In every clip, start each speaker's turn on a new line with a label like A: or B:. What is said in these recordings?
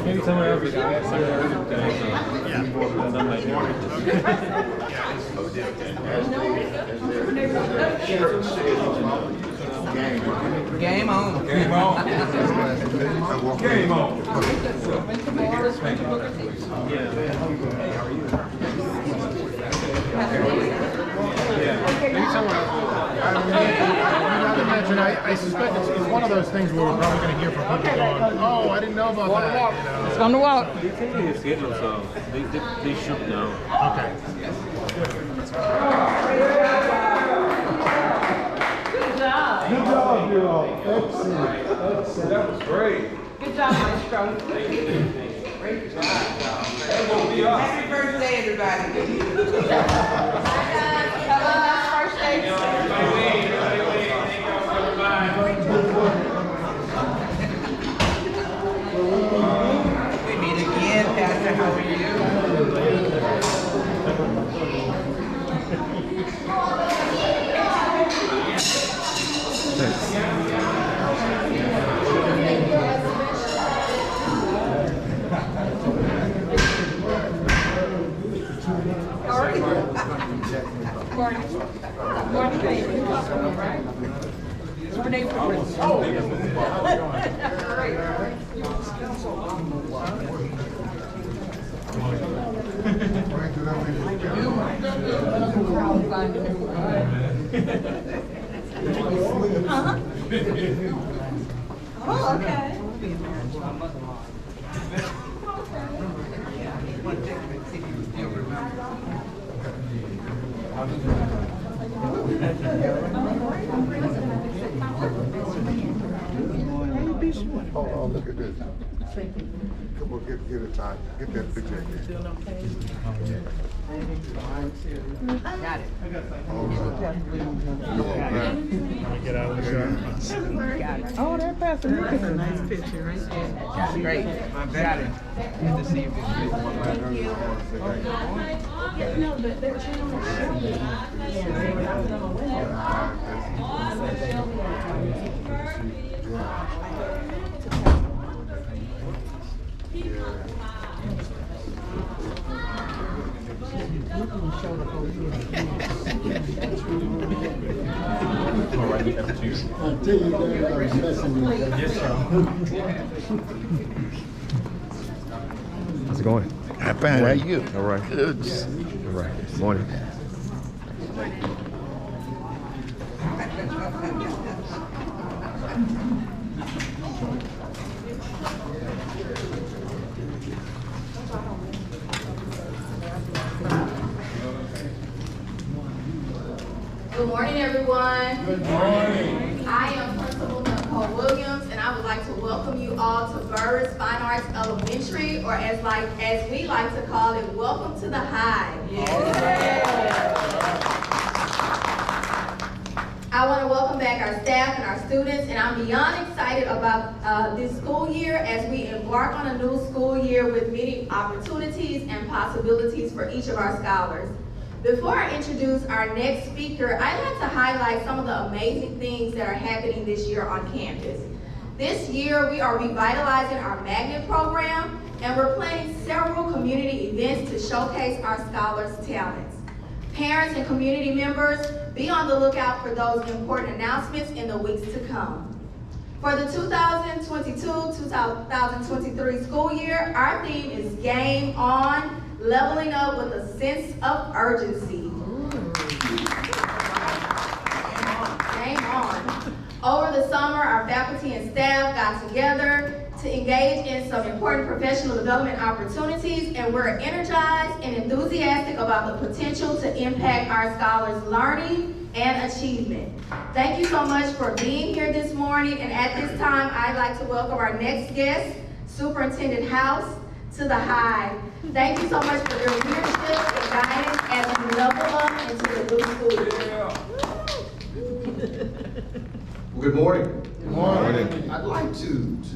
A: Maybe somewhere else.
B: Game on.
A: Game on. Game on.
C: I suspect it's one of those things where we're probably going to hear from people going, oh, I didn't know about that. You know?
B: It's on the walk.
A: They take their schedule, so they should know.
C: Okay.
D: Good job.
E: Good job, you all. Excellent. Excellent.
A: That was great.
D: Good job, Maestro. Great job. Happy birthday, everybody. Hello, that's first day.
B: We meet again, Pastor. How are you?
D: Oh, okay.
E: Oh, look at this. Come on, get a time. Get that picture again.
B: Got it.
C: Get out of the shot.
B: Oh, that Pastor. That's a nice picture right there. That's great. Got it. Good to see you.
E: I'll tell you that I was messing with you.
A: Yes, sir.
F: How's it going?
E: I'm fine. How are you?
F: All right.
E: Good.
F: All right. Morning.
G: Good morning, everyone.
E: Good morning.
G: I am Principal Nicole Williams, and I would like to welcome you all to Burrus Fine Arts Elementary, or as we like to call it, welcome to the Hive. I want to welcome back our staff and our students, and I'm beyond excited about this school year as we embark on a new school year with many opportunities and possibilities for each of our scholars. Before I introduce our next speaker, I'd like to highlight some of the amazing things that are happening this year on campus. This year, we are revitalizing our magnet program, and we're planning several community events to showcase our scholars' talents. Parents and community members, be on the lookout for those important announcements in the weeks to come. For the 2022-2023 school year, our theme is Game On, leveling up with a sense of urgency. Game on. Over the summer, our faculty and staff got together to engage in some important professional development opportunities, and we're energized and enthusiastic about the potential to impact our scholars' learning and achievement. Thank you so much for being here this morning, and at this time, I'd like to welcome our next guest, Superintendent House, to the Hive. Thank you so much for your leadership and guidance as we level up into the new school year.
H: Good morning.
E: Good morning.
H: I'd like to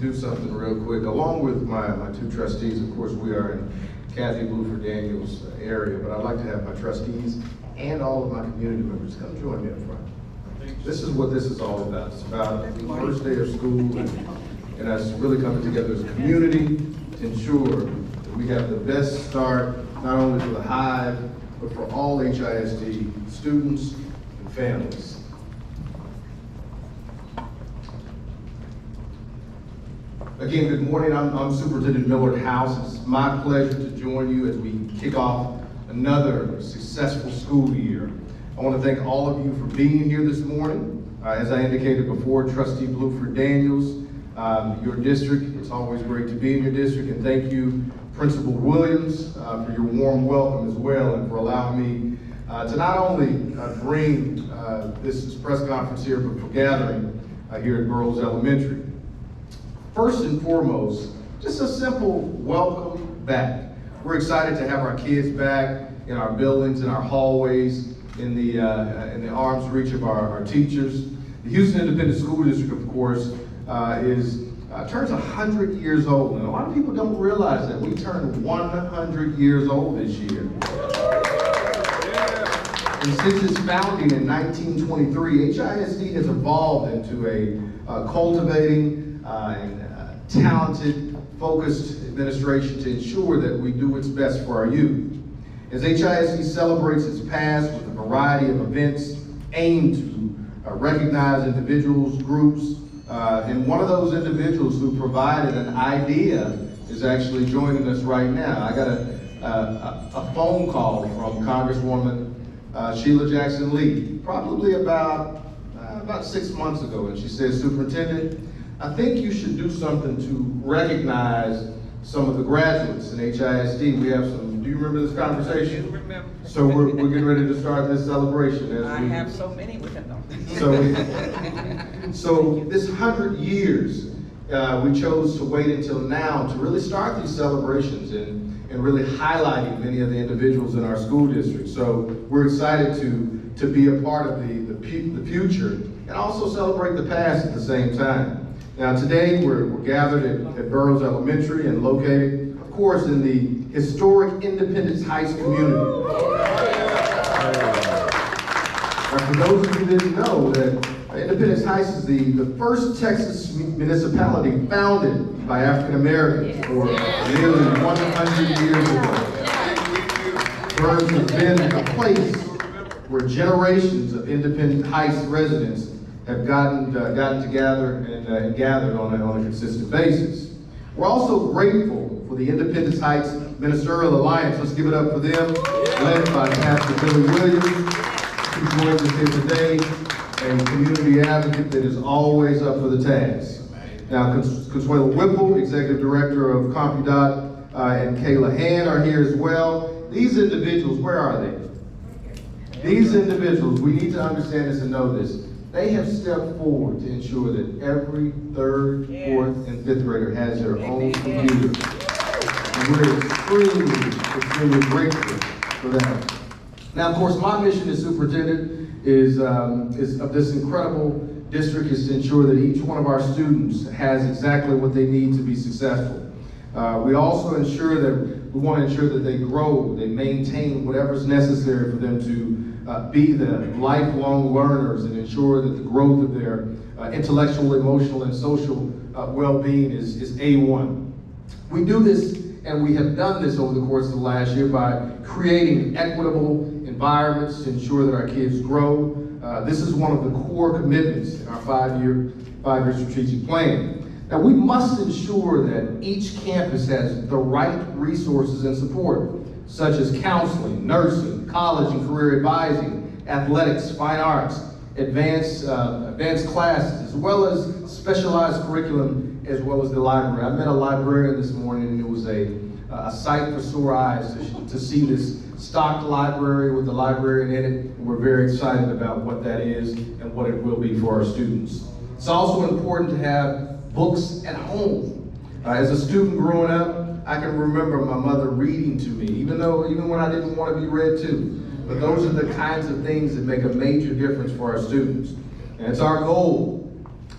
H: do something real quick. Along with my two trustees, of course, we are in Kathy Bluford Daniels area, but I'd like to have my trustees and all of my community members come join me up front. This is what this is all about. It's about the first day of school and us really coming together as a community to ensure that we have the best start, not only for the Hive, but for all HISD students and families. Again, good morning. I'm Superintendent Millard House. It's my pleasure to join you as we kick off another successful school year. I want to thank all of you for being here this morning. As I indicated before, Trustee Bluford Daniels, your district, it's always great to be in your district, and thank you, Principal Williams, for your warm welcome as well, and for allowing me to not only bring this press conference here, but for gathering here at Burrus Elementary. First and foremost, just a simple welcome back. We're excited to have our kids back in our buildings, in our hallways, in the arm's reach of our teachers. The Houston Independent School District, of course, turns 100 years old. And a lot of people don't realize that we turned 100 years old this year. And since its founding in 1923, HISD has evolved into a cultivating and talented, focused administration to ensure that we do its best for our youth. As HISD celebrates its past with a variety of events aimed to recognize individuals, groups, and one of those individuals who provided an idea is actually joining us right now. I got a phone call from Congresswoman Sheila Jackson-Lee, probably about 6 months ago, and she said, "Superintendent, I think you should do something to recognize some of the graduates in HISD. We have some, do you remember this conversation?"
B: I remember.
H: So we're getting ready to start this celebration.
B: I have so many with them.
H: So this 100 years, we chose to wait until now to really start these celebrations and really highlighting many of the individuals in our school district. So we're excited to be a part of the future and also celebrate the past at the same time. Now today we're gathered at Burrus Elementary and located, of course, in the historic Independence Heights community. Now for those of you who didn't know, that Independence Heights is the first Texas municipality founded by African Americans for nearly 100 years ago. Burrus has been a place where generations of Independence Heights residents have gotten together and gathered on a consistent basis. We're also grateful for the Independence Heights Ministerial Alliance. Let's give it up for them, led by Pastor Billy Williams, who joins us here today, a community advocate that is always up for the task. Now, Consuelo Whipple, Executive Director of CompuDot, and Kayla Han are here as well. These individuals, where are they? These individuals, we need to understand this and know this. They have stepped forward to ensure that every third, fourth, and fifth grader has their own computer. And we're extremely grateful for that. Now, of course, my mission as superintendent is of this incredible district is to ensure that each one of our students has exactly what they need to be successful. We also we want to ensure that they grow, they maintain whatever's necessary for them to be the lifelong learners and ensure that the growth of their intellectual, emotional, and social well-being is A1. We do this, and we have done this over the course of the last year by creating equitable environments to ensure that our kids grow. This is one of the core commitments in our five-year strategic plan. Now, we must ensure that each campus has the right resources and support, such as counseling, nursing, college and career advising, athletics, fine arts, advanced classes, as well as specialized curriculum, as well as the library. I met a librarian this morning, and it was a sight for sore eyes to see this stocked library with the librarian in it. And we're very excited about what that is and what it will be for our students. It's also important to have books at home. As a student growing up, I can remember my mother reading to me, even when I didn't want to be read to. But those are the kinds of things that make a major difference for our students. And it's our goal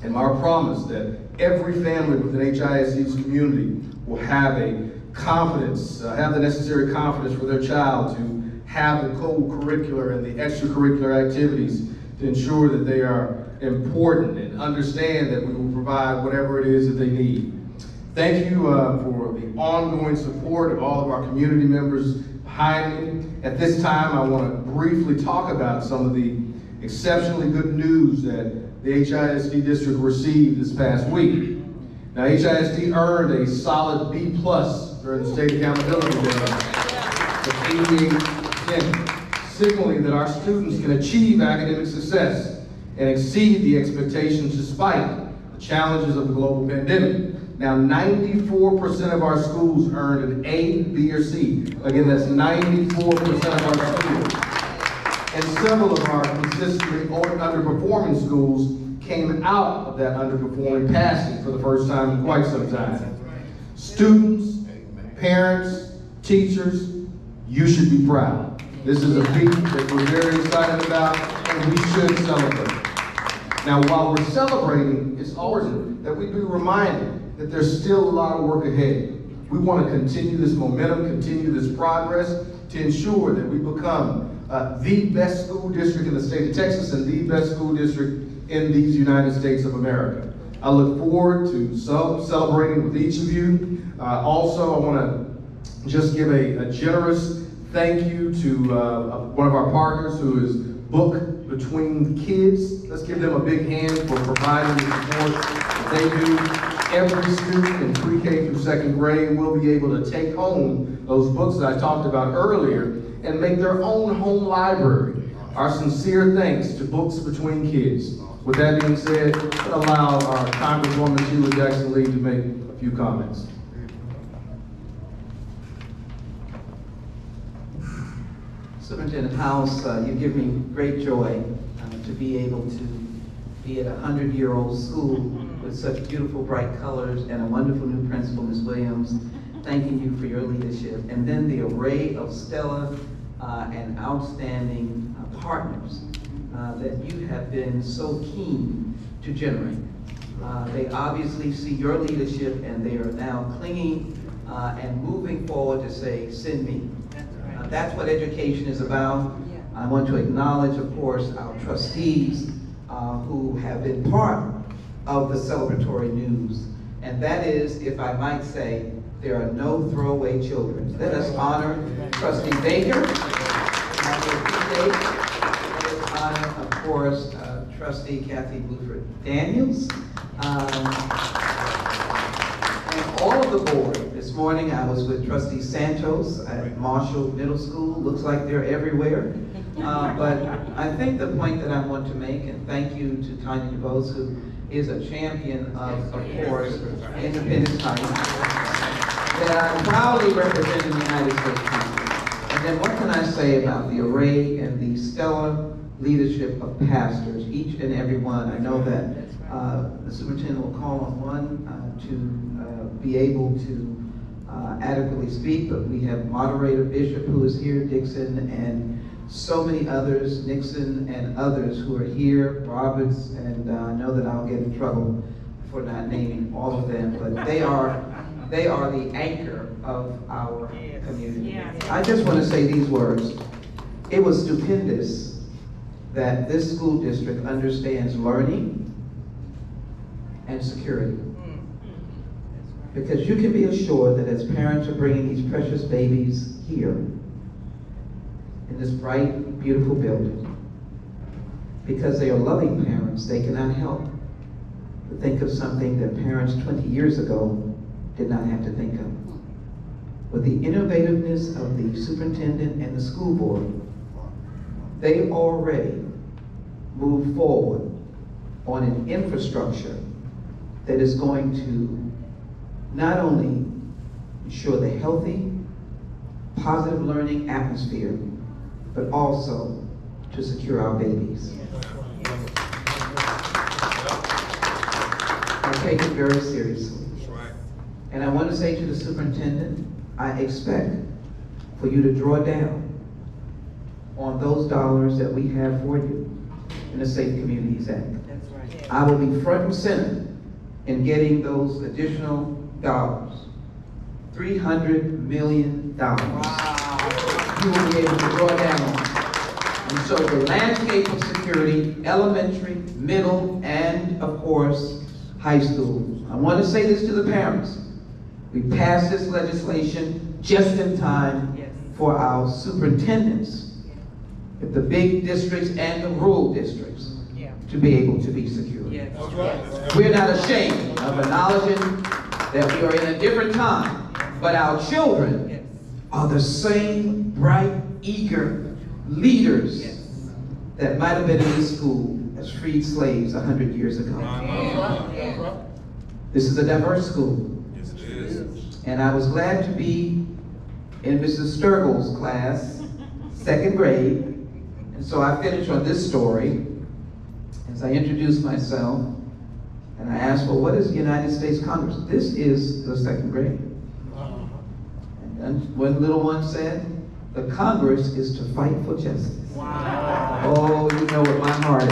H: and our promise that every family within HISD's community will have a confidence, have the necessary confidence for their child to have the co-curricular and the extracurricular activities to ensure that they are important and understand that we will provide whatever it is that they need. Thank you for the ongoing support of all of our community members behind me. At this time, I want to briefly talk about some of the exceptionally good news that the HISD district received this past week. Now, HISD earned a solid B+ during the State Accountability Day with 88%, signaling that our students can achieve academic success and exceed the expectations despite the challenges of the global pandemic. Now, 94% of our schools earned an A, B, or C. Again, that's 94% of our schools. And several of our consistently underperforming schools came out of that underperforming passing for the first time in quite some time. Students, parents, teachers, you should be proud. This is a feat that we're very excited about, and we should celebrate. Now, while we're celebrating, it's always that we be reminded that there's still a lot of work ahead. We want to continue this momentum, continue this progress to ensure that we become the best school district in the state of Texas and the best school district in these United States of America. I look forward to celebrating with each of you. Also, I want to just give a generous thank you to one of our partners who is Book Between Kids. Let's give them a big hand for providing the support that they do. Every student in pre-K through second grade will be able to take home those books that I talked about earlier and make their own home library. Our sincere thanks to Books Between Kids. With that being said, let's allow our Congresswoman Sheila Jackson-Lee to make a few comments.
B: Superintendent House, you give me great joy to be able to be at a 100-year-old school with such beautiful, bright colors and a wonderful new principal, Ms. Williams, thanking you for your leadership. And then the array of stellar and outstanding partners that you have been so keen to generate. They obviously see your leadership and they are now clinging and moving forward to say, send me. That's what education is about. I want to acknowledge, of course, our trustees who have been part of the celebratory news. And that is, if I might say, there are no throwaway children. Let us honor Trustee Baker. Let us honor, of course, Trustee Kathy Bluford Daniels. And all of the board. This morning I was with Trustee Santos at Marshall Middle School. Looks like they're everywhere. But I think the point that I want to make, and thank you to Tanya DeVos, who is a champion of course, Independence Heights, that I proudly represent in the United States Congress. And then what can I say about the array and the stellar leadership of pastors, each and every one. I know that the superintendent will call on one to be able to adequately speak, but we have moderator Bishop who is here, Dixon, and so many others, Nixon and others who are here, Roberts, and I know that I'll get in trouble for not naming all of them, but they are the anchor of our community. I just want to say these words. It was stupendous that this school district understands learning and security. Because you can be assured that as parents are bringing these precious babies here in this bright, beautiful building, because they are loving parents, they cannot help but think of something that parents 20 years ago did not have to think of. With the innovativeness of the superintendent and the school board, they already moved forward on an infrastructure that is going to not only ensure the healthy, positive learning atmosphere, but also to secure our babies. I take it very seriously. And I want to say to the superintendent, I expect for you to draw down on those dollars that we have for you in the Safe Communities Act. I will be front and center in getting those additional dollars $300 million. You will be able to draw down on. And so the landscape of security, elementary, middle, and of course, high school. I want to say this to the parents. We passed this legislation just in time for our superintendents at the big districts and the rural districts to be able to be secure. We're not ashamed of acknowledging that we are in a different time, but our children are the same bright, eager leaders that might have been in this school as freed slaves 100 years ago. This is a diverse school. And I was glad to be in Mrs. Sturgill's class, 2nd grade. And so I finished on this story as I introduced myself. And I asked, well, what is the United States Congress? This is the 2nd grade. And then one little one said, the Congress is to fight for justice. Oh, you know what my heart is.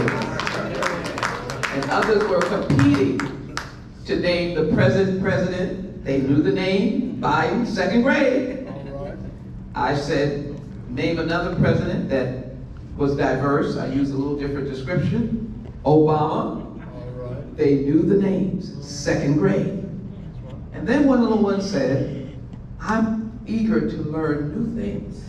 B: And others were competing to name the present president. They knew the name, Biden, 2nd grade. I said, name another president that was diverse. I used a little different description. Obama. They knew the names, 2nd grade. And then one little one said, I'm eager to learn new things.